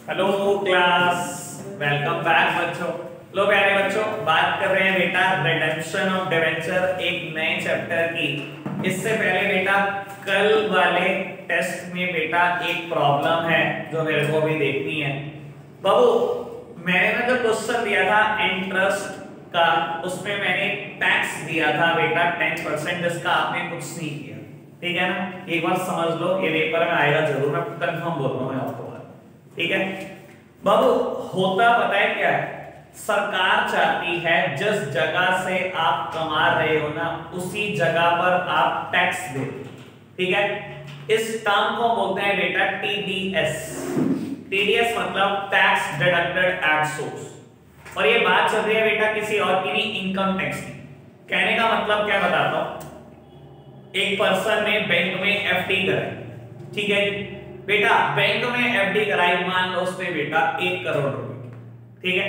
Hello class, welcome back बच्चों। लो प्यारे बच्चों, बात कर रहे हैं बेटा रिडेम्पशन ऑफ डिवेंचर, एक नए चैप्टर की। इससे पहले बेटा कल वाले टेस्ट में बेटा एक प्रॉब्लम है जो मेरे को भी देखनी है। बाबू, मैंने ना जो क्वेश्चन दिया था इंटरेस्ट का, उसमें मैंने टैक्स दिया था बेटा 10%, जिसका आपने कुछ नहीं किया। ठीक है ना, एक बार समझ लो, ये पेपर में आएगा जरूर, मैं कंफर्म बोल रहा हूँ मैं आपको। ठीक है बाबू, होता पता है क्या है, सरकार चाहती है जिस जगह से आप कमा रहे हो ना, उसी जगह पर आप टैक्स दे। ठीक है, इस टर्म को बोलते हैं बेटा टीडीएस। टीडीएस मतलब टैक्स डिडक्टेड एट सोर्स। और ये बात चल रही है बेटा किसी और की नहीं, इनकम टैक्स की। कहने का मतलब क्या बताता हूं, एक पर्सन ने बैंक में एफडी कराई। ठीक है बेटा, बैंक में एफडी कराई, मान लो उसने बेटा 1 करोड़ रुपए। ठीक है,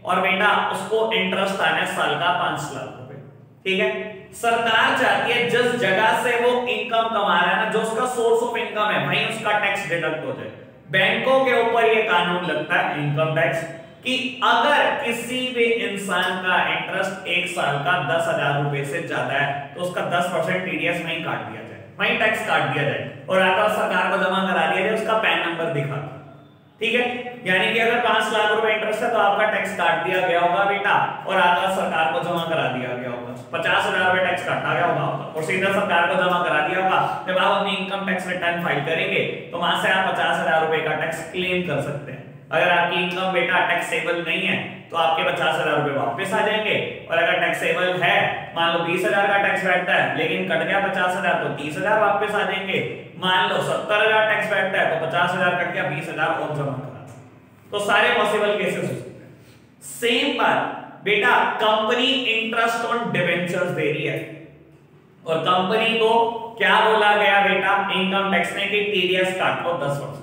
और बेटा उसको इंटरेस्ट आना है साल का 5 लाख रुपए। ठीक है, सरकार चाहती है जिस जगह से वो इनकम कमा रहा है ना, जो उसका सोर्स ऑफ इनकम है, भाई उसका टैक्स डिडक्ट हो जाए। बैंकों के ऊपर ये कानून लगता है इनकम टैक्स, कि अगर किसी भी इंसान का इंटरेस्ट 1 साल का 10,000 रुपए से ज्यादा है तो उसका 10% टीडीएस वहीं काट दिया जाए, वहीं टैक्स काट दिया जाए, और आकर सरकार को जमा करा दिया जाए उसका पैन नंबर दिखा। ठीक है, यानी कि अगर 5 लाख रुपए इंटरेस्ट है तो आपका टैक्स काट दिया गया होगा बेटा, और आकर सरकार को जमा करा दिया गया होगा। 50,000 रुपए टैक्स काटा गया होगा और सीधा सरकार को जमा करा दिया होगा। जब आप अपनी इनकम टैक्स रिटर्न फाइल करेंगे तो वहां से आप 50,000 रुपए का टैक्स क्लेम कर सकते हैं। अगर आपकी इनकम बेटा टैक्सेबल नहीं है तो आपके 50,000 रुपए वापस आ जाएंगे, और अगर टैक्सेबल है, मान लो 20,000 का टैक्स बैठता है लेकिन कट गया 50,000 तो 30,000 वापस आ जाएंगे। मान लो 70,000 टैक्स बैठता है तो 50,000 कट गया, 20,000 और जमा करा। तो सारे पॉसिबल केसेस हो सकते हैं। सेम बात बेटा कंपनी इंटरेस्ट ऑन डिवेंचर्स दे रही है, और कंपनी को क्या बोला गया बेटा इनकम टैक्स ने कि टीडीएस काट लो 10%।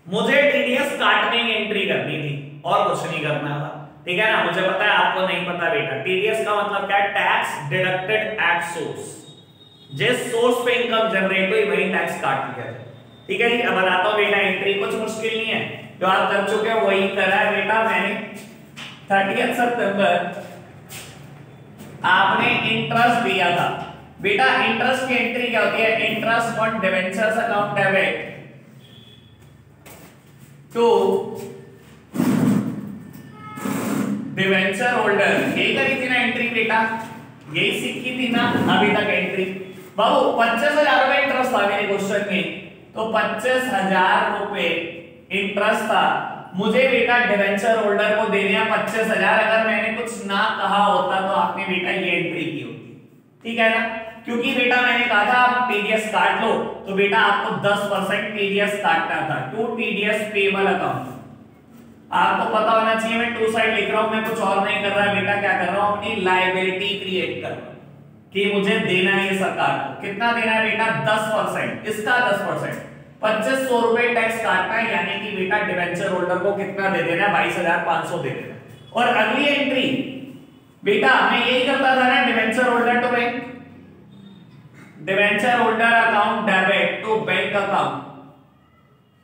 मुझे टीडीएस काटने की एंट्री करनी थी और कुछ नहीं करना था। ठीक है ना, मुझे पता है आपको नहीं पता बेटा। टीडीएस का मतलब क्या है, टैक्स डिडक्टेड एट सोर्स। जिस सोर्स पे इनकम जनरेट हुई वही टैक्स काट लिया जाए। ठीक है जी, अब बताता हूं बेटा, एंट्री कुछ मुश्किल नहीं है, जो आप कर चुके हो वही करा है बेटा मैंने। 30 सितंबर आपने इंटरेस्ट दिया था बेटा। इंटरेस्ट की एंट्री क्या होती है, interest on debentures account debit to debenture holder. यही करी थी ना एंट्री बेटा, यही सीखी थी ना अभी तक एंट्री। बाबू 25,000 रुपए इंटरेस्ट था मेरे क्वेश्चन में, तो 25,000 रुपए इंटरेस्ट था। मुझे बेटा डिवेंचर होल्डर को देने हैं 25,000। अगर मैंने कुछ ना कहा होता तो आपने बेटा ये एंट्री की होती। ठीक है ना, क्योंकि बेटा मैंने कहा था आप टीडीएस काट लो, तो बेटा आपको 10% टीडीएस काटना था टू टीडीएस पेबल अकाउंट। आपको पता होना चाहिए, मैं टू साइड लिख रहा हूं, मैं कुछ और नहीं कर रहा बेटा। क्या कर रहा हूं, अपनी लायबिलिटी क्रिएट कर रहा हूं कि मुझे देना है सरकार को। कितना देना है बेटा, 10%। इसका 10% 2500 रुपए टैक्स काटना है, यानी कि बेटा डिवेंचर होल्डर को कितना दे देना है, 22,500 दे देना। और अगली एंट्री बेटा मैं यही करता था ना, debenture holder to bank, debenture holder account debit to bank account,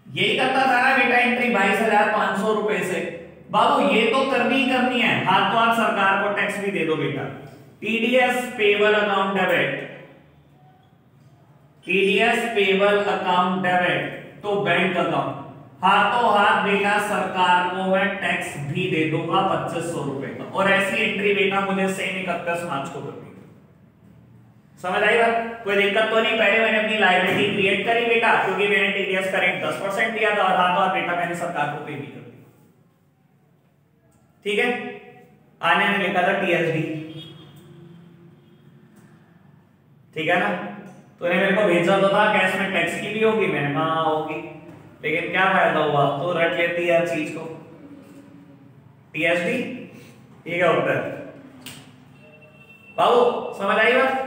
यही करता था ना बेटा एंट्री 22,500 रुपए से। बाबू ये तो करनी ही करनी है, हाथ तो आप सरकार को टैक्स भी दे दो बेटा। TDS payable account debit, TDS payable account debit to bank account, हाथों हाथ बेटा सरकार को मैं टैक्स भी दे दूंगा 2500 रुपए का। और ऐसी एंट्री बेटा मुझे सेम 31 मार्च को करनी। समझ आई बात, कोई दिक्कत तो नहीं। पहले मैंने अपनी लायबिलिटी क्रिएट करी बेटा, क्योंकि मैंने टीडीएस का रेट 10% दिया था, और हाथों हाथ बेटा मैंने सरकार को पे भी कर दिया। ठीक है, आने में लिखा था टीएसडी। ठीक है ना, तूने मेरे को भेजा तो था कैश में टैक्स की भी होगी, मैंने कहा होगी, लेकिन क्या फायदा हुआ, तो रट लेती है हर चीज को। टीएसडी ये क्या होता है बाबू, समझ आई बात,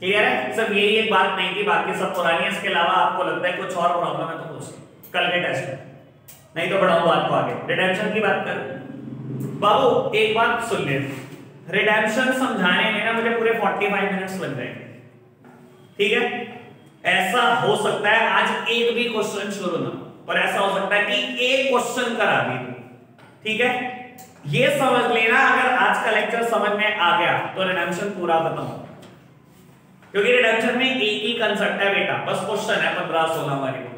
क्लियर है। सब यही एक बात नहीं थी, बाकी सब पुरानी है। इसके अलावा आपको लगता है कुछ और प्रॉब्लम है तो पूछ कल के टेस्ट में, नहीं तो बढ़ाऊं बात को आगे। रिडेम्पशन की बात कर बाबू, एक बात सुन ले, रिडेम्पशन समझाने में ना मुझे पूरे 45 मिनट्स लग जाएंगे। ठीक है, ऐसा हो सकता है आज एक भी क्वेश्चन शुरू ना, और ऐसा हो सकता है कि एक क्वेश्चन करा दी, ठीक है। ये समझ लेना, अगर आज का लेक्चर समझ में आ गया तो रिडम्पशन पूरा खत्म हो, क्योंकि रिडम्पशन में एक ही कंसेप्ट है बेटा, बस क्वेश्चन है 15-16 हमारे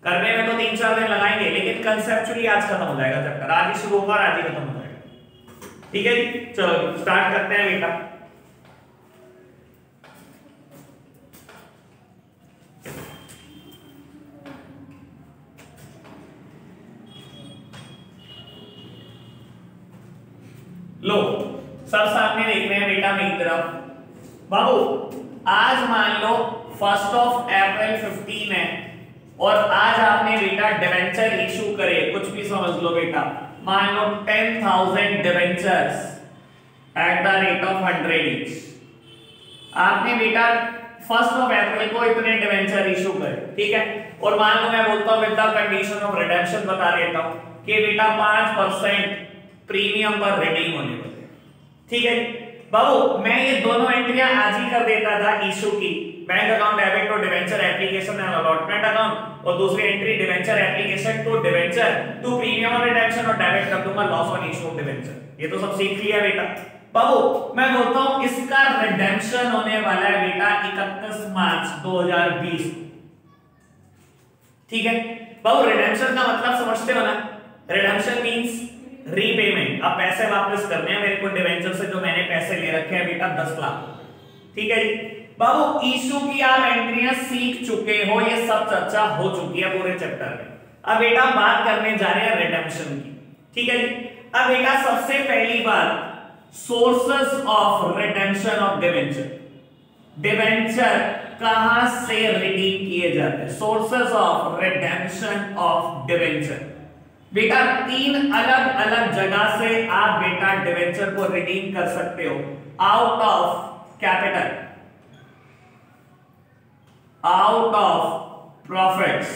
करने में तो 3-4 दिन लगाएंगे, लेकिन कंसेप्चुअली आज खत्म हो जाएगा चैप्टर, आज ही शुरू होगा और आज ही खत्म हो जाएगा, ठीक है जी। चलो स्टार्ट करते हैं बेटा। लो सब सामने देख रहे हैं बेटा मेरी तरफ। बाबू आज मान लो 1 अप्रैल 15 है और आज आपने बेटा डिवेंचर इशू करे, कुछ भी समझ लो बेटा, मान लो 10,000 debentures at the rate of 100 each. आपने बेटा 1 अप्रैल को इतने डिवेंचर इशू करे, ठीक है। और मान लो मैं बोलता हूं with the condition of redemption बता देता हूं कि बेटा 5% प्रीमियम पर रिडीम होने वाले, ठीक है बाबू। मैं ये दोनों एंट्रियां आज ही कर देता था इशू की, bank account debit to debenture application and allotment account, और दूसरी entry debenture application to debenture to premium और रिडेम्पशन और डेबिट कर दूंगा loss on issue of debenture. ये तो सब सीख लिया बेटा। बाबू मैं बोलता हूं इसका रिडेम्पशन होने वाला है बेटा 31 मार्च 2020, ठीक है बाबू। रिडेम्पशन का मतलब समझते हो ना, रिडेम्पशन मींस रीपेमेंट। अब पैसे वापस करने हैं मेरे को डिवेंचर से, जो मैंने पैसे ले रखे हैं बेटा 10 लाख, ठीक है जी बाबू। इशू की आप एंट्रियां सीख चुके हो, ये सब चर्चा हो चुकी है पूरे चैप्टर में। अब बेटा बात करने जा रहे हैं रिडेम्पशन की, ठीक है जी। अब बेटा सबसे पहली बात sources of redemption of debenture. Debenture कहां से रिडीम किए जाते हैं? Sources of redemption of debenture बेटा 3 अलग अलग जगह से आप बेटा डिवेंचर को रिडीम कर सकते हो। Out of capital, out of profits,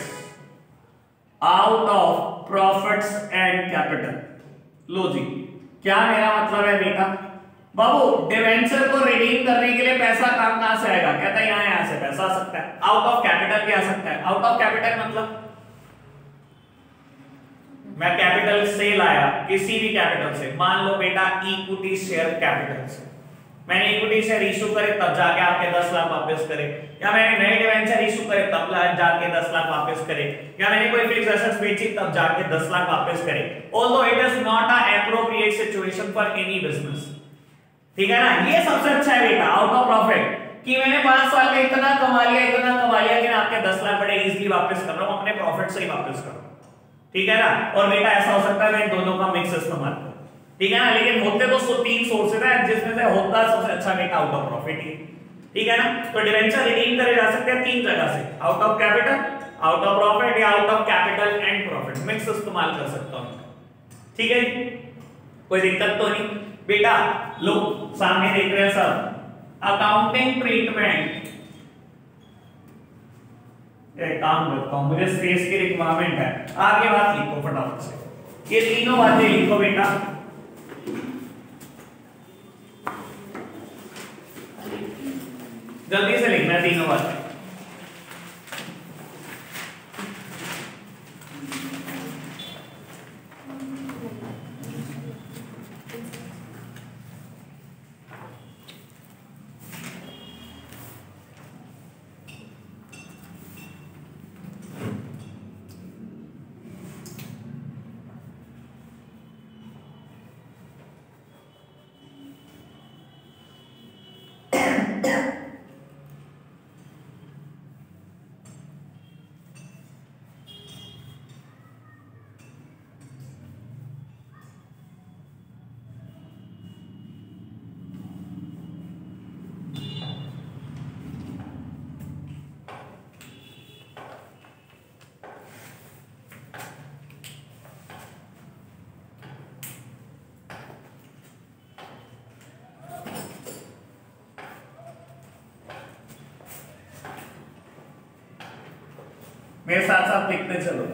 out of profits and capital. लो जी, क्या मेरा मतलब है बेटा? बाबू डिवेंचर को रिडीम करने के लिए पैसा कहां से आएगा? कहता है यहां से पैसा आ सकता है, आउट ऑफ कैपिटल भी आ सकता है। आउट ऑफ कैपिटल मतलब मैं कैपिटल से लाया, किसी भी कैपिटल से, मान लो बेटा इक्विटी शेयर कैपिटल से मैंने इक्विटी शेयर इशू करे तब जाके आपके 10 लाख वापस करे, या मैंने नए डिवेंचर इशू करे तब जाके 10 लाख वापस करे, या मैंने कोई फिक्स्ड एसेट्स बेची तब जाके 10 लाख वापस करे। Although it is not a appropriate situation for any business, ठीक है ना। ये सबसे अच्छा है बेटा आउट ऑफ प्रॉफिट, कि मैंने 5 साल में इतना कमा लिया कि मैं आपके 10 लाख बड़े इजीली वापस कर रहा हूं, अपने प्रॉफिट से ही वापस कर रहा हूं, ठीक है ना। और बेटा ऐसा हो सकता है मैं दोनों का मिक्स इस्तेमाल करूं, ठीक है ना। लेकिन होते तो 3 सोर्सेज हैं जिसमें से होता सबसे अच्छा बेटा आउट ऑफ प्रॉफिट ही, ठीक है ना। तो डिवेंचर रिडीम करे जा सकते हैं 3 जगह से, out of capital, out of profit या out of capital and profit, mix इस्तेमाल कर सकता हूं, ठीक है। कोई दिक्कत तो नहीं बेटा। लो सामने देख रहे हैं सब अकाउंटिंग ट्रीटमेंट। काम करता हूं, मुझे स्पेस की रिक्वायरमेंट है, आगे बात लिखो फटाफट से, ये तीनों बातें लिखो बेटा। जल्दी से लिखना है तीनों बातें। मेरे साथ साथ लिखते चलो।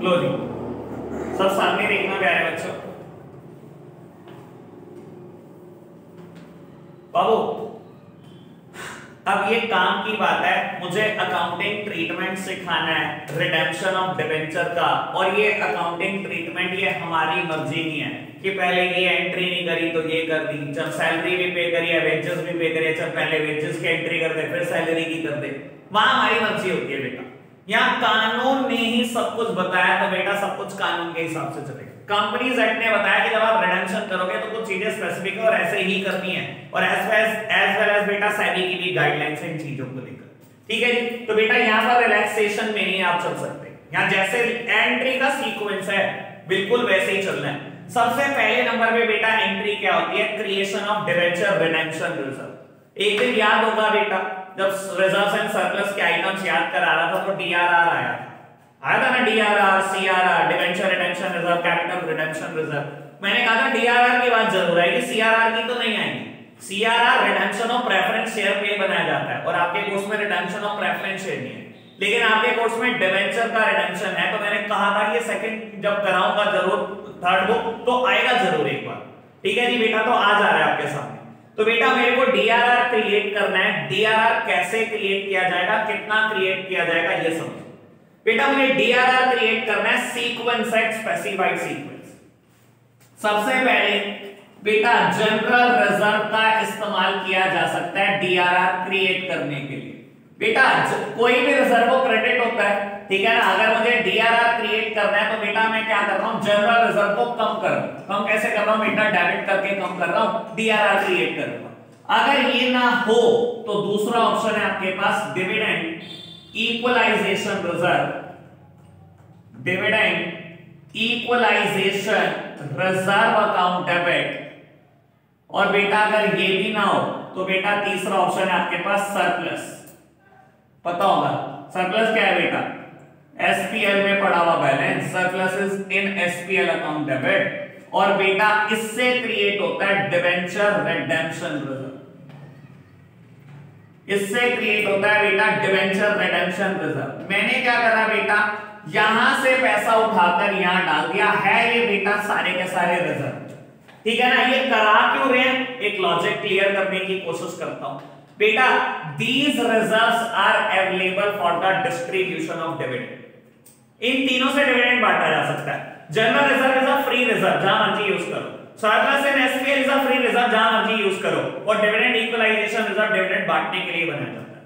लो जी, सब सामने देखना प्यारे बच्चों। बाबू अब ये काम की बात है, मुझे अकाउंटिंग ट्रीटमेंट सिखाना है रिडेम्पशन ऑफ डिबेंचर का। और ये अकाउंटिंग ट्रीटमेंट ये हमारी मर्जी नहीं है कि पहले ये एंट्री नहीं करी तो ये कर दी, जब सैलरी भी पे करी है वेजेस भी पे करी, जब पहले वेजेस की एंट्री कर दे फिर सैलरी की कर दे, वहां हमारी मर्जी होती है बेटा। यहाँ कानून ने ही सब कुछ बताया तो बेटा सब कुछ कानून के हिसाब से चलेगा। कंपनीज एक्ट ने बताया कि जब आप रिडेम्पशन करोगे तो कुछ चीजें स्पेसिफिक है और ऐसे ही करनी है, और एज वेल एज बेटा सेबी की भी गाइडलाइंस है इन चीजों को लेकर, ठीक है जी। तो बेटा यहाँ पर रिलैक्सेशन में नहीं आप चल सकते, यहाँ जैसे एंट्री का सीक्वेंस है बिल्कुल वैसे ही चलना है। सबसे पहले नंबर पे बेटा एंट्री क्या होती है, creation of debenture redemption reserve. एक दिन याद होगा बेटा जब रिजर्व्स एंड सरप्लस के आइटम्स याद करा रहा था तो डीआरआर आया था ना, DRR, CRR, debenture redemption reserve, capital redemption reserve. मैंने कहा था डीआरआर की बात जरूर आएगी, सीआरआर की तो नहीं आएगी। CRR redemption of preference share पे बनाया जाता है और आपके कोर्स में रिडेम्पशन ऑफ प्रेफरेंस शेयर नहीं है, लेकिन आपके कोर्स में डिबेंचर का रिडेम्पशन है। तो मैंने कहा था कि सेकंड जब कराऊंगा जरूर थर्ड बुक तो आएगा जरूर एक बार, ठीक है जी बेटा। तो आ जा रहा है आपके सामने। तो बेटा मेरे को डीआरआर क्रिएट करना है, डीआरआर कैसे क्रिएट किया जाएगा, कितना क्रिएट किया जाएगा ये समझो बेटा। मुझे डीआरआर क्रिएट करना है सीक्वेंस है, स्पेसिफाइड सीक्वेंस। सबसे पहले बेटा जनरल रिजर्व का इस्तेमाल किया जा सकता है डीआरआर क्रिएट करने के लिए। बेटा कोई भी रिजर्व को क्रेडिट होता है, ठीक है ना। अगर मुझे डीआरआर क्रिएट करना है तो बेटा मैं क्या कर रहा हूं, जनरल रिजर्व को कम कर रहा हूं। कम कैसे कर रहा हूं बेटा, डेबिट करके कम कर रहा हूं, डीआरआर क्रिएट कर रहा हूं। अगर ये ना हो तो दूसरा ऑप्शन है आपके पास dividend equalisation reserve, dividend equalisation reserve account debit. और बेटा अगर ये भी ना हो तो बेटा तीसरा ऑप्शन है आपके पास सरप्लस। पता होगा सरप्लस क्या है बेटा, एसपीएल में पड़ा हुआ balance, surplus is in SPL account debit. और बेटा इससे क्रिएट होता है डिबेंचर रिडेम्पशन रिजर्व, इससे क्रिएट होता है बेटा डिबेंचर रिडेम्पशन रिजर्व। मैंने क्या करा बेटा, यहां से पैसा उठाकर यहां डाल दिया है ये बेटा सारे के सारे रिजर्व, ठीक है ना। ये करा क्यों रहे हैं, एक लॉजिक क्लियर करने की कोशिश करता हूं बेटा। These reserves are available for the distribution of dividend. इन तीनों से डिविडेंड बांटा जा सकता है। General reserve is a free reserve, जहां मर्जी यूज करो। Surplus in SPL is a free reserve, जहां मर्जी यूज करो। और डिविडेंड इक्वलाइजेशन रिजर्व डिविडेंड बांटने के लिए बनाया जाता है।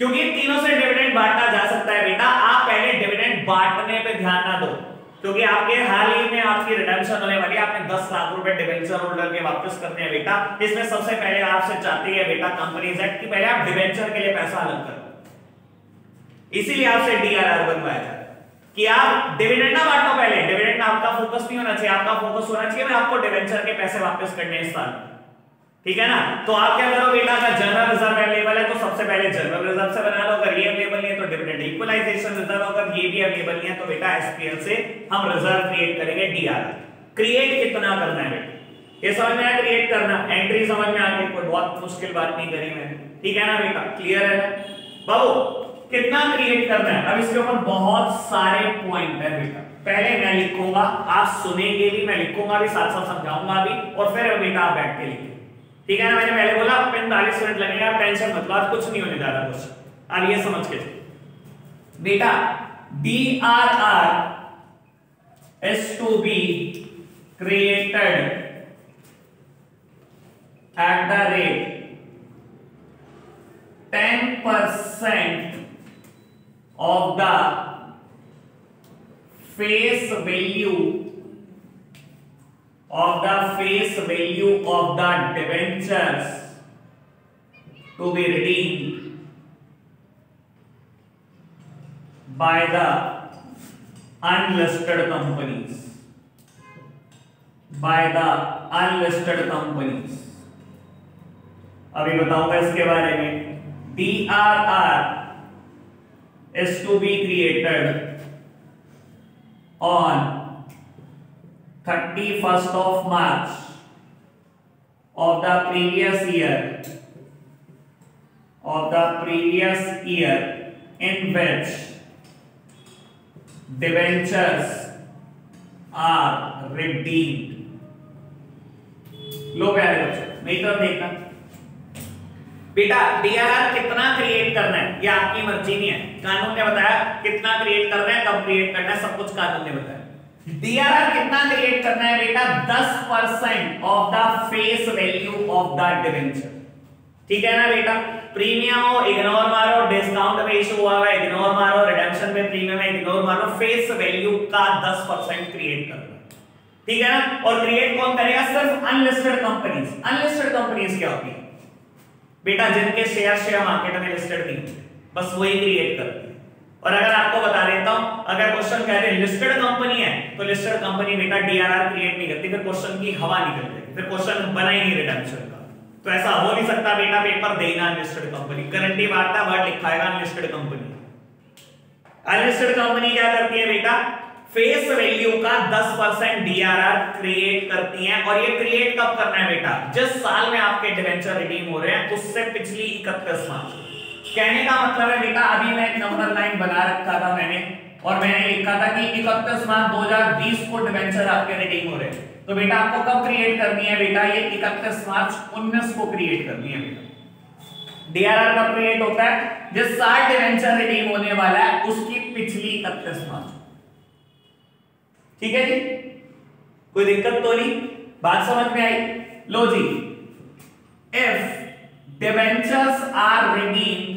क्योंकि इन तीनों से डिविडेंड बांटा जा सकता है बेटा, आप पहले डिविडेंड बांटने पे ध्यान ना दो, क्योंकि आपके हाल ही में आपकी रिडेम्पशन होने वाली है। आपने 10 लाख रुपए डिबेंचर होल्डर के वापस करने हैं बेटा। इसमें सबसे पहले आपसे चाहती है बेटा कंपनीज एक्ट कि पहले आप डिबेंचर के लिए पैसा अलग करो। इसीलिए आपसे डीआरआर बनवाया जाए कि आप डिविडेंड ना बांटो पहले। डिविडेंड आपका फोकस नहीं होना चाहिए, आपका फोकस होना चाहिए मैं आपको डिबेंचर के पैसे वापस करने इस साल, ठीक है ना। तो आप क्या करो बेटा, अगर जनरल रिजर्व अवेलेबल है तो सबसे पहले जनरल रिजर्व से बना लो, अगर ये अवेलेबल नहीं है तो डिविडेंड इक्वलाइजेशन रिजर्व, अगर ये भी अवेलेबल नहीं है तो बेटा एसपीएल से हम रिजर्व क्रिएट करेंगे डीआरआर। क्रिएट कितना करना है बेटा, ये समझ में आया, क्रिएट करना, एंट्री समझ में आ गई, कोई बहुत मुश्किल बात नहीं करी मैंने, ठीक है ना बेटा, क्लियर है ना बाबू। कितना क्रिएट करना है, अब इसके ऊपर बहुत सारे पॉइंट है बेटा। पहले मैं लिखूंगा, आप सुनेंगे भी, मैं लिखूंगा भी, साथ साथ समझाऊंगा भी, और फिर बेटा आप बैठ के लिखेंगे, ठीक है ना। मैंने पहले बोला 45 मिनट लगेगा, आप टेंशन मत लो, आज कुछ नहीं होने जा रहा कुछ। अब ये समझ के बेटा DRR is to be created at the rate 10% of the face value of the debentures to be redeemed by the unlisted companies, अभी बताऊंगा इसके बारे में। DRR is to be created on 31st of March of the previous year in which debentures are redeemed. लो प्यारे बच्चों, नहीं तो देखना बेटा डीआरआर कितना क्रिएट करना है ये आपकी मर्जी नहीं है, कानून ने बताया कितना क्रिएट करना है, कब क्रिएट करना है, सब कुछ कानून ने बताया। डीआरआर कितना क्रिएट करना है बेटा? 10% of the face value of the debenture. ठीक है ना बेटा? प्रीमियम हो इग्नोर मारो, डिस्काउंट पे इशू हुआ है इग्नोर मारो, रिडेम्पशन पे प्रीमियम है इग्नोर मारो, फेस वैल्यू का 10% क्रिएट करना। ठीक है ना? और क्रिएट कौन करेगा? सिर्फ अनलिस्टेड कंपनीज। अनलिस्टेड कंपनीज क्या होती है बेटा? जिनके शेयर मार्केट में लिस्टेड नहीं होते, बस वही क्रिएट करती है। और अगर आपको बता देता हूं, अगर क्वेश्चन कह रहे लिस्टेड कंपनी है तो लिस्टेड कंपनी बेटा डीआरआर क्रिएट नहीं करती, फिर क्वेश्चन की हवा निकल जाएगी, फिर क्वेश्चन बना ही नहीं रिडेम्पशन का। तो ऐसा हो नहीं सकता बेटा पेपर देना अनलिस्टेड कंपनी, गारंटी बांटता वर्ड लिखाएगा अनलिस्टेड कंपनी। अनलिस्टेड कंपनी क्या करती है बेटा? फेस वैल्यू का 10% डीआरआर क्रिएट करती हैं। और ये क्रिएट कब करना है बेटा? जिस साल में आपके डिवेंचर रिडीम हो रहे हैं उससे पिछली 31 मार्च। कहने का मतलब है बेटा, अभी मैं एक नंबर लाइन बना रखा था मैंने, और मैंने लिखा था कि 31 मार्च 2020 को डिवेंचर आपके रिडीम हो रहे हैं। तो बेटा आपको कब क्रिएट करनी है बेटा? ये 31 मार्च 19 को क्रिएट करनी है बेटा। डीआरआर कब क्रिएट होता है? जिस साल डिवेंचर रिडीम होने वाला है उसकी पिछली 31 मार्च। ठीक है जी, कोई दिक्कत तो नहीं? बात समझ में आई? लो जी, if debentures are redeemed,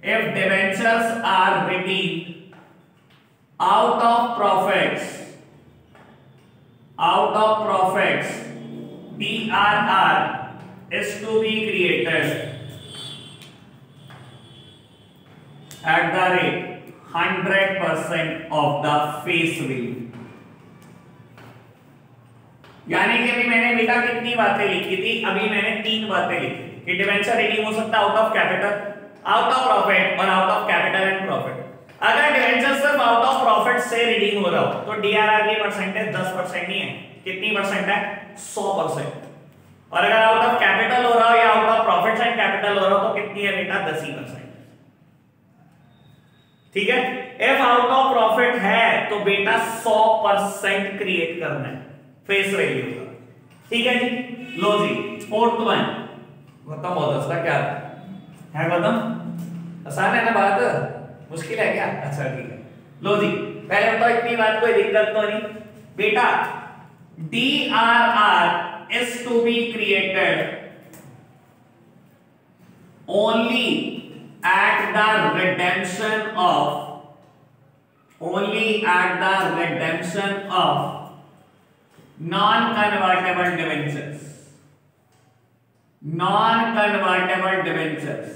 if debentures are redeemed out of profits, out of profits, DRR is to be created at the rate 100% of the face value। यानी कि अभी मैंने बेटा कितनी बातें लिखी थी? अभी मैंने 3 बातें लिखी कि डिवेंचर रिडीम हो सकता है out of capital, out of profit और out of capital and profit. अगर डिवेंचर सिर्फ आउट ऑफ प्रॉफिट से रिडीम हो रहा हो तो डीआरआर की परसेंटेज 10% नहीं है। कितनी परसेंट है? 100%। और अगर आउट ऑफ कैपिटल हो रहा हो या out of profit and capital हो रहा हो तो कितनी है बेटा? 10%। ठीक है? इफ आउट ऑफ प्रॉफिट है तो बेटा 100% क्रिएट करना है फेस वैल्यू का। ठीक है जी? लो जी, फोर्थ वन खत्म। बहुत अच्छा, क्या है खत्म? आसान है ना बात? मुश्किल है क्या? अच्छा ठीक है। लो जी, पहले बताओ इतनी बात कोई दिक्कत तो नहीं बेटा? DRR is to be created only at the redemption of non-convertible debentures। non-convertible debentures।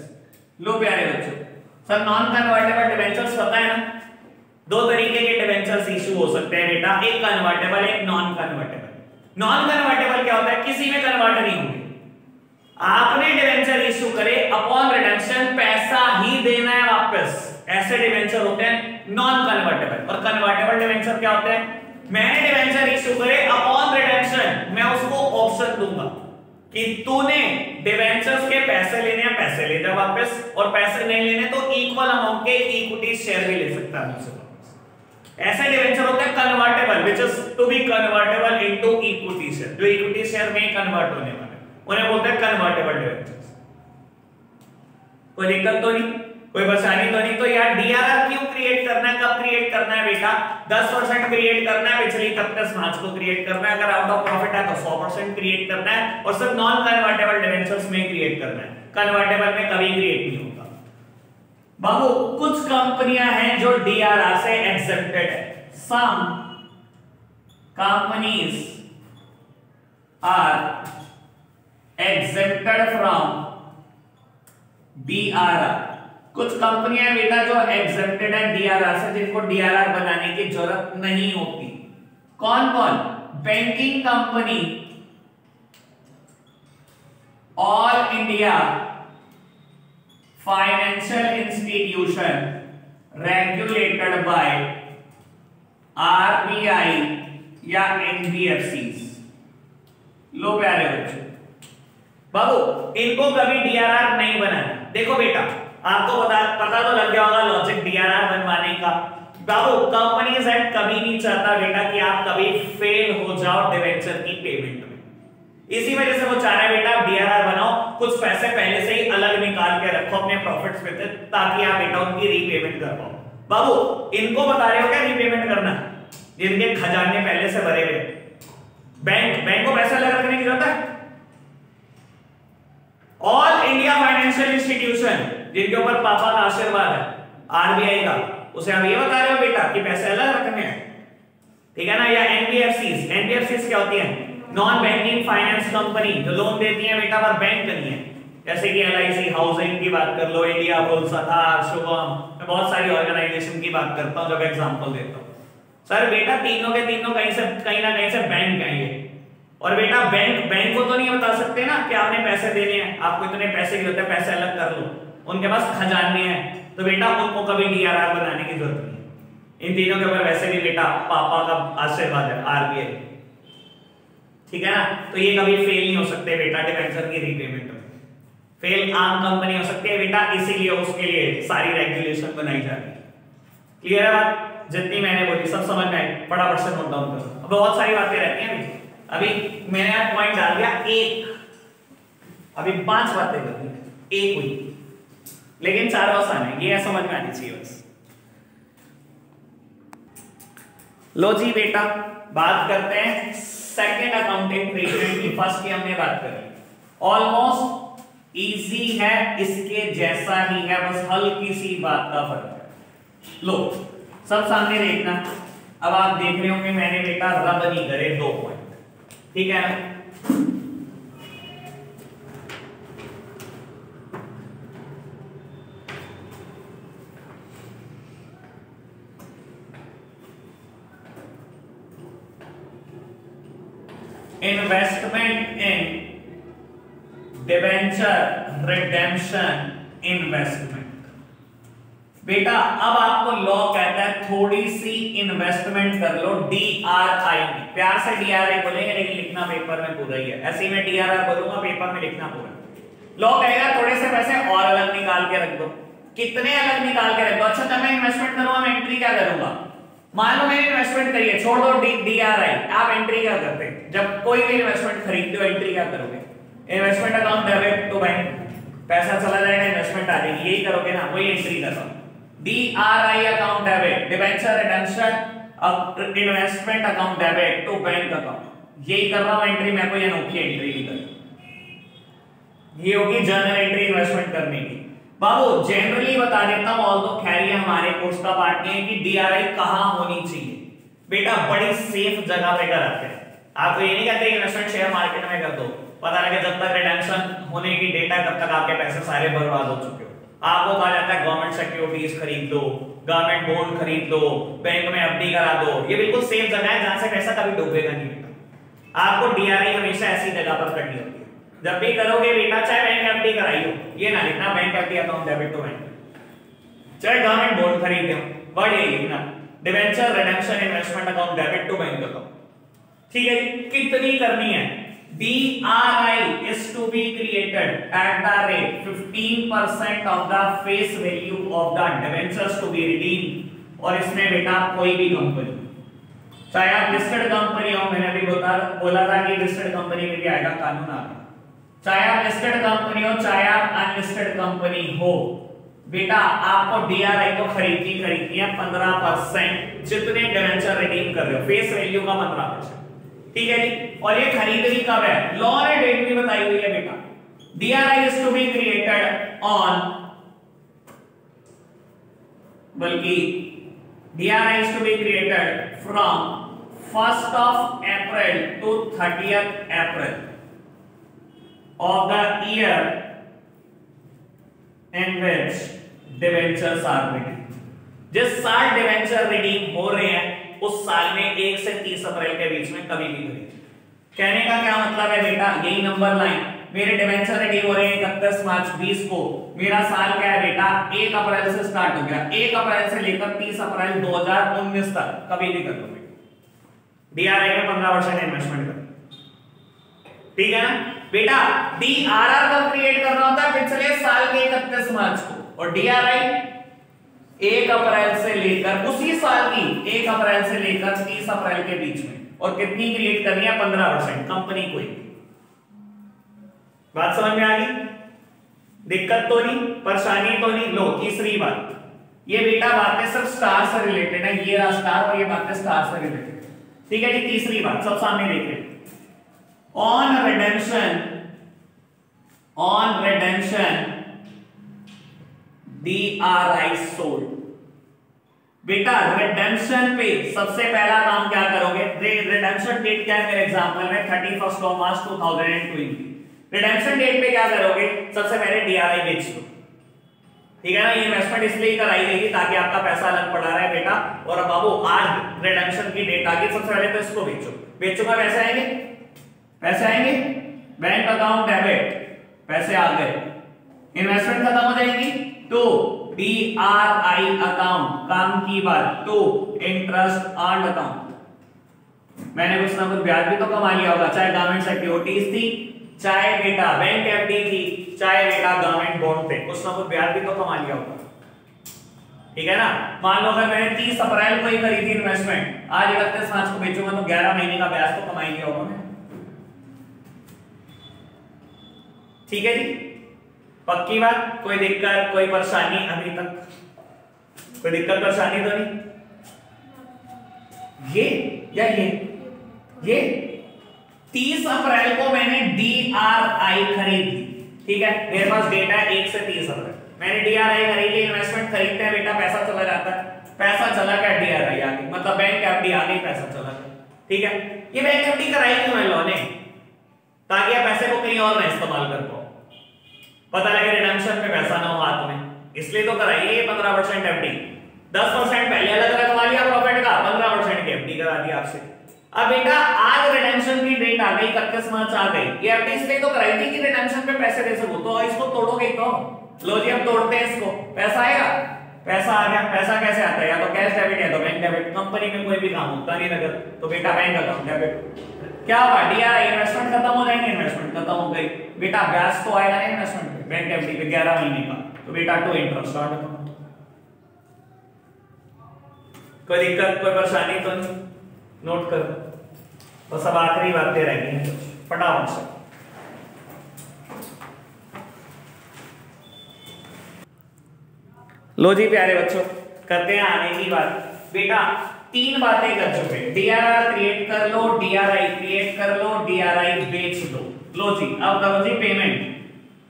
लो प्यारे बच्चों, सर नॉन कन्वर्टेबल डिवेंचर्स पता है ना? 2 तरीके के डिवेंचर्स इशू हो सकते हैं बेटा, एक कन्वर्टेबल एक नॉन कन्वर्टेबल। नॉन कन्वर्टेबल क्या होता है? किसी में कन्वर्ट नहीं होंगे। आपने डिवेंचर इशू करे, अपॉन रिडेम्पशन पैसा ही देना है वापस, ऐसे डिवेंचर होते हैं नॉन कन्वर्टेबल। और कन्वर्टेबल डिवेंचर क्या होते हैं? मैंने डिवेंचर इशू करे, अपॉन रिडेम्पशन मैं उसको ऑप्शन दूंगा कि तूने डिवेंचर्स के पैसे लेने हैं पैसे ले जा वापस, और पैसे नहीं लेने तो इक्वल अमाउंट के इक्विटी शेयर भी ले सकता है मुझसे वापस। ऐसे डिवेंचर होते हैं convertible, which is to be convertible into equity share, जो इक्विटी शेयर में कन्वर्ट होने वाले उन्हें बोलते हैं कन्वर्टेबल डिवेंचर्स। कोई दिक्कत तो नहीं? कोई परेशानी तो नहीं? तो यार डीआरआर क्यों क्रिएट करना है, कब क्रिएट करना है बेटा? 10% क्रिएट करना है, पिछली 31 मार्च को क्रिएट करना है। अगर आउट ऑफ प्रॉफिट है तो 100% क्रिएट करना है, और सिर्फ नॉन कन्वर्टेबल डिवेंचर्स में क्रिएट करना है, कन्वर्टेबल में कभी क्रिएट नहीं होगा। बाबू कुछ कंपनियां हैं जो डीआरआर से एक्सेप्टेड है। Some companies are exempted from DRR। कुछ कंपनियां बेटा जो exempted है DRR से, जिनको DRR बनाने की जरूरत नहीं होती। कौन कौन? Banking company, all India financial institution regulated by RBI या NBFCs। लो प्यारे बच्चों, बाबू इनको कभी डीआरआर नहीं बनाना। देखो बेटा, आपको पता तो लग गया होगा लॉजिक डीआरआर बनवाने का। बाबू कंपनीज एक्ट कभी नहीं चाहता बेटा कि आप कभी फेल हो जाओ डिवेंचर की पेमेंट में, इसी वजह से वो चाह रहा है बेटा डीआरआर बनाओ, कुछ पैसे पहले से ही अलग निकाल के रखो अपने प्रॉफिट्स में से, ताकि आप बेटा उनकी रीपेमेंट कर पाओ। बाबू इनको बता रहे हो क्या रीपेमेंट करना, जिनके खजाने पहले से भरे हुए, बैंक को पैसा अलग रखने की जरूरत है? ऑल इंडिया फाइनेंशियल इंस्टीट्यूशन जिनके ऊपर पापा का आशीर्वाद है, आरबीआई का, उसे आप ये बता रहे हो बेटा कि पैसे अलग रखने हैं, ठीक है ना? या एनबीएफसीज क्या होती है? नॉन बैंकिंग फाइनेंस कंपनी, जो लोन देती है बेटा पर बैंक नहीं है, जैसे कि एलआईसी हाउसिंग की बात कर लो, इंडिया बुल्स, आधार, शुभम, मैं बहुत सारी ऑर्गेनाइजेशन की बात करता हूं जब एग्जांपल देता हूं। सर बेटा तीनों के तीनों कहीं ना कहीं से बैंक आएंगे, और बेटा बैंक को तो नहीं बता सकते ना कि आपने पैसे देने हैं, आपको इतने पैसे की जरूरत है, पैसे अलग कर लो, उनके पास खजाने हैं, तो बेटा उनको कभी डीआरआर बनाने की जरूरत नहीं। इन तीनों के ऊपर वैसे भी बेटा पापा का आशीर्वाद है, आरबीआई, ठीक है ना? तो ये कभी फेल नहीं हो सकते बेटा डिवेंचर की रीपेमेंट में। फेल आम कंपनी हो सकती है बेटा, इसीलिए उसके लिए सारी रेगुलेशन बनाई जा रही है। क्लियर है बात? जितनी मैंने बोली सब समझ में आई, फटाफट से नोट डाउन करो। अब बहुत सारी बातें रहती हैं, अभी मैंने आप पॉइंट डाल दिया एक, अभी 5 बातें कर दी, एक हुई, लेकिन 4 आसान है, ये समझ में आनी चाहिए बस। लो जी बेटा, बात करते हैं सेकंड अकाउंटिंग ट्रीटमेंट की। फर्स्ट की हमने बात करी, ऑलमोस्ट इजी है, इसके जैसा ही है, बस हल्की सी बात का फर्क है। लो सब सामने देखना, अब आप देख रहे होंगे मैंने बेटा रब नहीं करे 2 पॉइंट, ठीक है ना? इन्वेस्टमेंट इन डिबेंचर रिडेम्पशन इन्वेस्टमेंट। बेटा अब आपको लॉ कहता है थोड़ी सी इन्वेस्टमेंट कर लो डीआरआई में, प्यार से डीआरआई बोलेंगे लेकिन लिखना पेपर में पूरा ही है, ऐसे ही मैं डीआरआर बोलूंगा, पेपर में लिखना पूरा। लॉ कहेगा थोड़े से पैसे और अलग निकाल के रख दो। कितने अलग निकाल के रख दो? अच्छा जब मैं इन्वेस्टमेंट करूंगा मैं एंट्री क्या करूंगा? मान लो मैंने इन्वेस्टमेंट करी है, छोड़ दो डीआरआई, आप एंट्री क्या करते हैं? जब कोई भी इन्वेस्टमेंट खरीदते हो एंट्री क्या करोगे? Investment account debit to bank, पैसा चला जाएगा, इन्वेस्टमेंट आ जाएगी, यही करोगे ना? वही एंट्री कर रहा हूं। DRI account debit, debenture redemption investment account debit to bank account, यही कर रहा हूं एंट्री। मैं कोई अनोखी एंट्री नहीं कर, ये होगी जनरल एंट्री इन्वेस्टमेंट करने की। बाबू जनरली बता देता हूं, ऑल्दो खैर ये हमारे कोर्स का पार्ट नहीं है कि डीआरआई कहां होनी चाहिए। बेटा बड़ी सेफ जगह पे कराते हैं, आपको ये नहीं कहते इन्वेस्टमेंट शेयर मार्केट में कर दो, पता लगे जब तक रिडेम्पशन होने की डेट है तब तक आपके पैसे सारे बर्बाद हो चुके हो। आपको कहा जाता है गवर्नमेंट सिक्योरिटीज खरीद लो, गवर्नमेंट बॉन्ड खरीद लो, बैंक में एफडी करा दो, ये बिल्कुल सेफ जगह है जहां से पैसा कभी डूबेगा नहीं बेटा। आपको डीआरआई हमेशा ऐसी जगह पर करनी होती है, जब भी करोगे बेटा, चाहे बैंक एफडी कराइयो, ये ना लिखना bank FD account debit to bank, चाहे गवर्नमेंट बॉन्ड खरीदे हो, वर्ड ये लिखना debenture redemption investment account debit to bank account, ठीक है जी? कितनी करनी है? DRI is to be created at the rate 15% of the face value of the debentures to be redeemed। और इसमें बेटा कोई भी कंपनी, चाहे आप लिस्टेड कंपनी हो, मैंने अभी बोला था कि लिस्टेड कंपनी में भी आएगा कानून आ, चाहे आप लिस्टेड कंपनी हो चाहे आप अनलिस्टेड कंपनी हो, बेटा आपको डीआरआई तो खरीदनी है 15%, जितने डिबेंचर रिडीम कर रहे हो फेस वैल्यू का 15%, ठीक है जी? और ये खरीदनी कब है? लॉ ने डेट भी बताई हुई है बेटा, DRI is to be created on, बल्कि DRI is to be created from 1st of April to 30th April of the year in which debentures are redeemed। जिस साल डिबेंचर रिडीम हो रहे हैं उस साल में 1 से 30 अप्रैल के बीच में कभी भी खरीद। कहने का क्या मतलब है बेटा? यही नंबर लाइन, मेरे डिबेंचर रिडीम हो रहे हैं 31 मार्च 20 को, मेरा साल क्या है बेटा? 1 अप्रैल से स्टार्ट हो गया, 1 अप्रैल से लेकर 30 अप्रैल 2019 तक कभी भी कर लो डीआरआई में 15% इन्वेस्टमेंट कर, ठीक है ना बेटा? डीआरआर कब क्रिएट करना होता है? पिछले साल के 31 मार्च को, और डीआरआई 1 अप्रैल से लेकर उसी साल की 1 अप्रैल से लेकर 30 अप्रैल के बीच में, और कितनी क्रिएट करनी है 15% कंपनी को ही। बात समझ में आ गई? दिक्कत तो नहीं, परेशानी तो नहीं। लो तीसरी बात, ये बेटा बातें सिर्फ स्टार से रिलेटेड है, ये रहा स्टार और ये बातें स्टार से रिलेटेड। ठीक है जी, तीसरी बात सब सामने देख रहे। On redemption DRI sold. बेटा रिडेम्पशन पे सबसे पहला काम क्या करोगे? रिडेम्पशन डेट क्या है मेरे एग्जांपल में 31 मार्च 2020। रिडेम्पशन डेट पे क्या करोगे? सबसे पहले DRI बेच दो। ठीक है ना, ये इन्वेस्टमेंट इसलिए कराई गई ताकि आपका पैसा अलग पड़ा रहा है बेटा। और अब बाबू आज रिडेम्पशन की डेट आ गई, सबसे पहले तो इसको बेचो। बेचूंगा पैसे आएंगे, पैसे आएंगे, बैंक अकाउंट डेबिट, पैसे आ गए, इन्वेस्टमेंट खत्म हो जाएगी। तो DRI अकाउंट, काम की बात, तो इंटरेस्ट अर्न्ड अकाउंट, मैंने कुछ ना कुछ ब्याज भी तो कमा लिया होगा, चाहे गवर्नमेंट सिक्योरिटीज थी, चाहे बेटा बैंक FD थी, चाहे बेटा गवर्नमेंट बॉन्ड थे, कुछ ना कुछ ब्याज भी तो कमा लिया होगा। ठीक है ना। मान लो अगर मैंने 30 अप्रैल को ही करी थी इन्वेस्टमेंट, आज 31 मार्च को बेचूंगा तो 11 महीने का ब्याज तो कमा ही लिया होगा मैं। ठीक है जी, पक्की बात? कोई दिक्कत, कोई परेशानी अभी तक? कोई दिक्कत परेशानी तो नहीं? ये या ये 30 अप्रैल को मैंने DRI खरीद ली। ठीक है, मेरे पास डेटा है 1 से 30 अप्रैल, मैंने DRI खरीदी। इन्वेस्टमेंट खरीदते हैं बेटा, पैसा चला जाता है, पैसा चला गया DRI आ गई, मतलब बैंक FD आ गई, पैसा चला गया। ठीक है, ये बैंक FD कराई क्यों है लोगों ने? ताकि आप पैसे को कहीं और ना इस्तेमाल कर पाओ, पता लगे रिडेम्पशन पे पैसा ना हो हाथ में, इसलिए तो कराइए ये 15% FD। 10% पहले अलग रखवा लिया प्रॉफिट का, 15% की FD करा दी आपसे। अब बेटा आज रिडेम्पशन की डेट आ गई, 31 मार्च आ गई, ये FD इसलिए तो कराई थी कि रिडेम्पशन पे पैसे दे सको, तो इसको तोड़ोगे तो। लो जी हम तोड़ते हैं इसको, पैसा आएगा, पैसा आ गया। पैसा कैसे आता है? या तो कैश डेबिट या तो बैंक डेबिट। कंपनी में कोई भी काम होता नहीं नगद, तो बेटा बैंक अकाउंट डेबिट। क्या हुआ? DRI इन्वेस्टमेंट खत्म हो जाएंगे, इन्वेस्टमेंट खत्म हो गई बेटा, ब्याज तो आएगा नहीं इन्वेस्टमेंट पे, बैंक FD पे 11 महीने का, तो बेटा टू इंटरेस्ट अर्न्ड अकाउंट। कोई दिक्कत, कोई परेशानी तो नहीं? नोट करो, तो सब आखिरी बातें रह गई हैं, फटाफट से। लो जी प्यारे बच्चों, करते हैं आने की बात। बेटा 3 बातें कर चुके, DRR क्रिएट कर लो, DRI क्रिएट कर लो, DRI बेच दो। लो जी अब करो जी पेमेंट,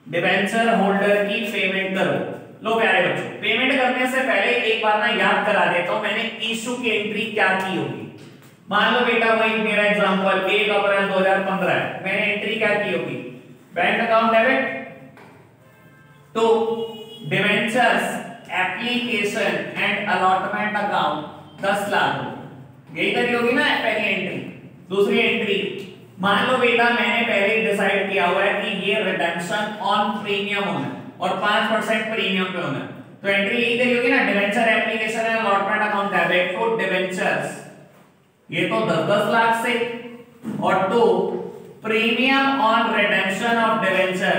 डिबेंचर होल्डर की पेमेंट करो। लो प्यारे बच्चों, पेमेंट करने से पहले एक बार ना याद करा देता हूं, मैंने इशू की एंट्री क्या की होगी। मान लो बेटा वही मेरा एग्जांपल 1 अप्रैल 2015 है, मैंने एंट्री क्या की होगी? Bank account debit to debentures application and allotment account 10 lakh, यही करी होगी ना पहली एंट्री। दूसरी एंट्री, मान लो बेटा मैंने पहले डिसाइड किया हुआ है कि ये रिडेम्पशन ऑन प्रीमियम होना है और 5% प्रीमियम पे होना है, तो एंट्री यही करी होगी ना, debenture application and allotment account debit to debentures, ये तो 10-10 लाख से, और to premium on redemption of debenture,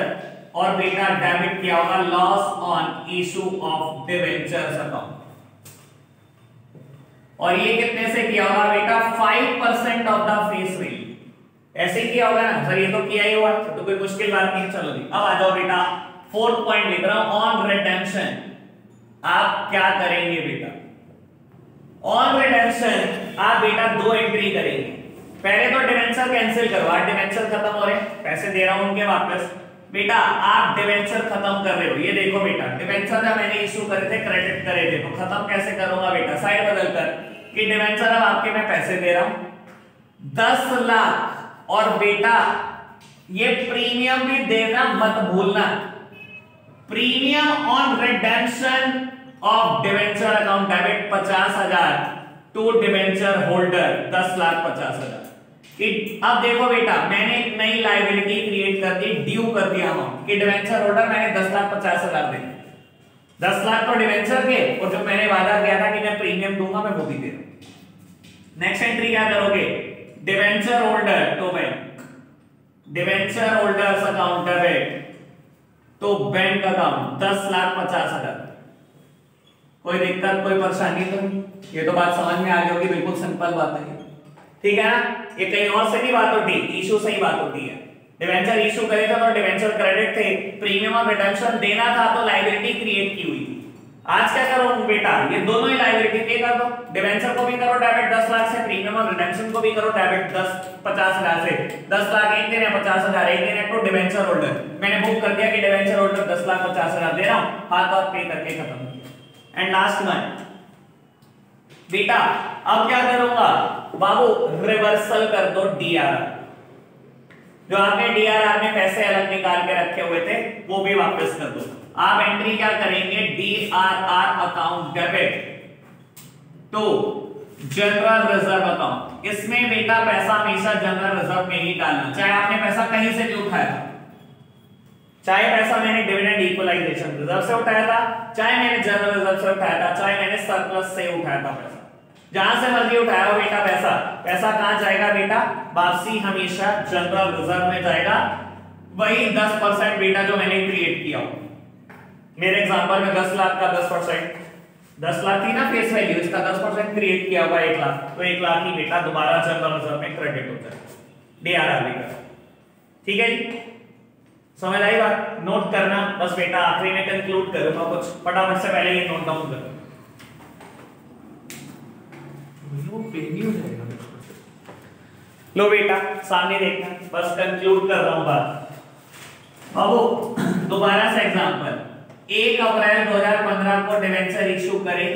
और बेटा डेबिट किया होगा loss on issue of debentures account. और ये कितने से किया होगा बेटा? 5% ऑफ द फेस वैल्यू, ऐसे ही किया होगा ना सर? ये तो किया ही हुआ, तो कोई मुश्किल बात नहीं। चलो जी अब आ जाओ बेटा, 4th पॉइंट लिख रहा हूं, ऑन रिडेम्पशन आप क्या करेंगे बेटा? ऑन रिडेम्पशन आप बेटा 2 एंट्री करेंगे। पहले तो डिबेंचर कैंसिल करो, आज डिबेंचर खत्म हो रहे, पैसे दे रहा हूं उनके वापस। बेटा आप डिबेंचर खत्म कर रहे हो, ये देखो बेटा डिबेंचर जब मैंने इशू करे थे, क्रेडिट करे थे, तो खत्म कैसे करूंगा बेटा? साइड बदल कर कि डिबेंचर अब आपके मैं पैसे दे रहा हूं 10 लाख, और बेटा ये प्रीमियम भी देना मत भूलना, premium on redemption of debenture account debit 50,000 to debenture holder 10,50,000। अब देखो बेटा मैंने एक नई लायबिलिटी क्रिएट कर दी, ड्यू कर दिया अमाउंट कि डिबेंचर होल्डर मैंने 10,50,000 दे, 10 लाख तो डिबेंचर के, और जो मैंने वादा किया था कि मैं प्रीमियम दूंगा मैं वो भी दे रहा हूं। नेक्स्ट एंट्री क्या करोगे? Debenture holder to bank, debenture holders account debit to bank account 10,50,000, कोई दिक्कत कोई परेशानी तो नहीं? ये तो बात समझ में आ गई होगी, बिल्कुल सिंपल बात है, ठीक है ना। ये कहीं और से नहीं बात होती, इशू से ही बात होती है। डिवेंचर इशू करे थे तो डिवेंचर क्रेडिट थे, प्रीमियम और रिडेम्पशन देना था तो लायबिलिटी क्रिएट की हुई। आज क्या करो बेटा, ये दोनों ही लायबिलिटी पे कर दो, डिवेंचर को भी करो डेबिट 10 लाख से, प्रीमियम और रिडेम्पशन को भी करो डेबिट 50 लाख से। 10 लाख एक दिन है, 50,000 एक दिन है, तो डिवेंचर होल्डर मैंने बुक कर दिया कि डिवेंचर होल्डर 10,50,000 दे रहा हूं, हाथ हाथ पे करके खत्म किया। एंड लास्ट वन बेटा, अब क्या करूंगा बाबू, रिवर्सल कर दो डीआरआर। जो आपने डीआरआर में पैसे अलग निकाल के रखे हुए थे वो भी वापस कर दो। आप एंट्री क्या करेंगे, DRR account debit to general reserve account. इसमें बेटा पैसा हमेशा जनरल रिजर्व में ही डालना, चाहे आपने पैसा कहीं से भी उठाया, चाहे पैसा मैंने डिविडेंड इक्वलाइजेशन रिजर्व से उठाया था, चाहे मैंने जनरल रिजर्व से उठाया था, चाहे मैंने सरप्लस से उठाया था पैसा, जहां से मर्जी उठाया हो बेटा पैसा, पैसा कहां जाएगा बेटा, वापसी हमेशा जनरल रिजर्व में जाएगा। वही 10% बेटा जो मैंने क्रिएट किया हो। मेरे एग्जांपल में 10 लाख का 10%, 10 लाख थी ना फेस वैल्यू, इसका 10% क्रिएट किया हुआ 1 लाख, तो 1 लाख ही बेटा दोबारा जनरल रिजर्व में क्रेडिट होता है डीआरआर का। ठीक है जी, समझ आई बात? नोट करना बस बेटा, आखिरी में कंक्लूड करूंगा कुछ, फटाफट से पहले ये नोट डाउन करो, वो पेनी हो जाएगा। लो बेटा सामने देखना, बस कंक्लूड कर रहा हूं बात। बाबू दोबारा से एग्जांपल, 1 अप्रैल 2015 को डिवेंचर इशू करें,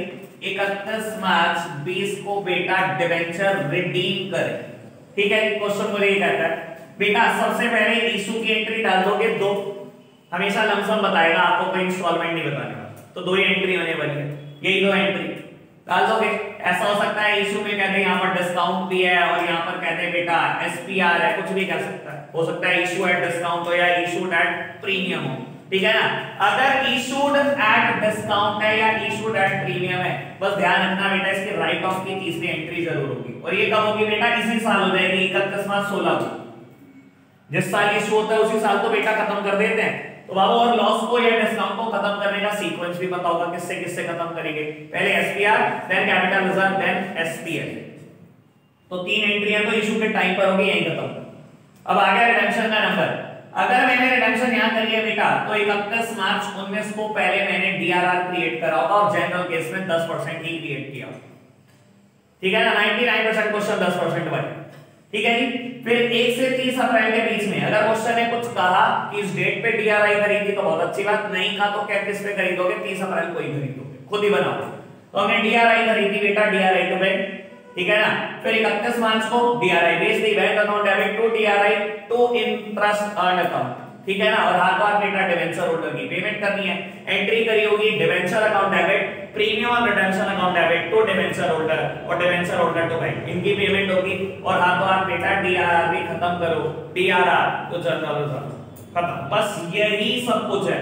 31 मार्च 20 को बेटा डिवेंचर रिडीम करें। ठीक है, क्वेश्चन मुझे ये कहता है बेटा सबसे पहले इशू की एंट्री डाल दोगे 2, हमेशा लमसम बताएगा आपको, कोई इंस्टॉलमेंट नहीं बताने वाला, तो 2 ही एंट्री होने वाली है, यही 2 एंट्री डाल दोगे। ऐसा हो सकता है इशू में कहते हैं यहाँ पर डिस्काउंट भी है और यहाँ पर कहते हैं बेटा एसपीआर है, कुछ भी कह सकता है, हो सकता है इशू एट डिस्काउंट हो या इशूड एट प्रीमियम हो, ठीक है ना। अगर इशूड एट डिस्काउंट है या इशूड एट प्रीमियम है, बस ध्यान रखना बेटा इसके राइट ऑफ की तीसरी एंट्री जरूर होगी, और ये कब होगी बेटा, इसी साल हो जाएगी 31 मार्च 16 को, जिस साल इशू होता है उसी साल तो बेटा खत्म कर देते हैं। तो बाबू और लॉस को या डिस्काउंट को खत्म करने का सीक्वेंस भी पता होगा, किससे किससे खत्म करेंगे, पहले SPR then capital reserve then SPL, तो 3 एंट्रियां तो इशू के टाइम पर होगी, यही खत्म। अब आ गया रिडेम्पशन का नंबर, अगर मैंने रिडेम्पशन यहां करी है बेटा, तो 31 मार्च 19 को पहले मैंने डीआरआर क्रिएट करा होगा और जनरल केस में 10% ही क्रिएट किया, ठीक है ना। 99% क्वेश्चन 10% वाले, ठीक है जी। फिर 1 से 30 अप्रैल के बीच में अगर क्वेश्चन ने कुछ कहा कि इस डेट पे डीआरआई खरीदी तो बहुत अच्छी बात, नहीं कहा तो क्या किस पे खरीदोगे, 30 अप्रैल को ही खरीदोगे, खुद ही बनाओ। तो हमने डीआरआई खरीदी बेटा, डीआरआई टू बैंक, ठीक है ना। फिर 31 मार्च को डीआरआई बेच दी, bank account debit to DRI to interest earn account, ठीक है ना। और हाथ हाथ बेटा डिवेंचर होल्डर की पेमेंट करनी है, एंट्री करी होगी डिवेंचर अकाउंट डेबिट, प्रीमियम और redemption account debit to debenture holder और डिवेंचर होल्डर टू बैंक, इनकी पेमेंट होगी। और हाथों हाथ बेटा डीआरआर भी खत्म करो, डीआरआर तो जनरल रिजर्व खत्म, बस यही सब कुछ है।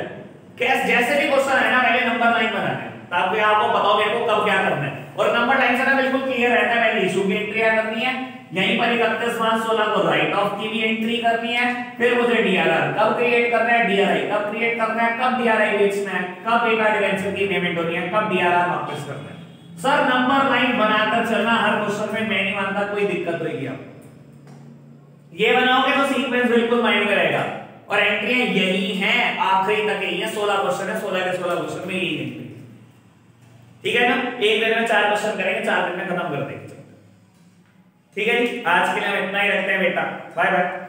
कैसे जैसे भी क्वेश्चन है ना, पहले नंबर लाइन बनाना है ताकि आपको पता हो मेरे को कब क्या करना है, और नंबर लाइन से ना बिल्कुल क्लियर रहता है, पहले इशू की एंट्री करनी है, यहीं पर 31 मार्च 16 को राइट ऑफ की भी एंट्री करनी है, फिर मुझे डीआरआर कब क्रिएट करना है, डीआरआई कब क्रिएट करना है, कब डीआरआई बेचना है, कब बेटा डिवेंचर की पेमेंट होनी है, कब डीआरआर वापस करना है। सर नंबर लाइन बनाकर चलना हर क्वेश्चन में, मैं नहीं मानता कोई दिक्कत रहेगी। आप ये बनाओगे तो सीक्वेंस बिल्कुल माइंड में रहेगा, और एंट्रियां यही हैं, आखिरी तक यही है। 16 क्वेश्चन है, 16 के 16 क्वेश्चन में यही एंट्री, ठीक है ना। एक दिन में 4 क्वेश्चन करेंगे, 4 दिन में खत्म कर देंगे, ठीक है जी। आज के लिए हम इतना ही रखते हैं बेटा, बाय बाय।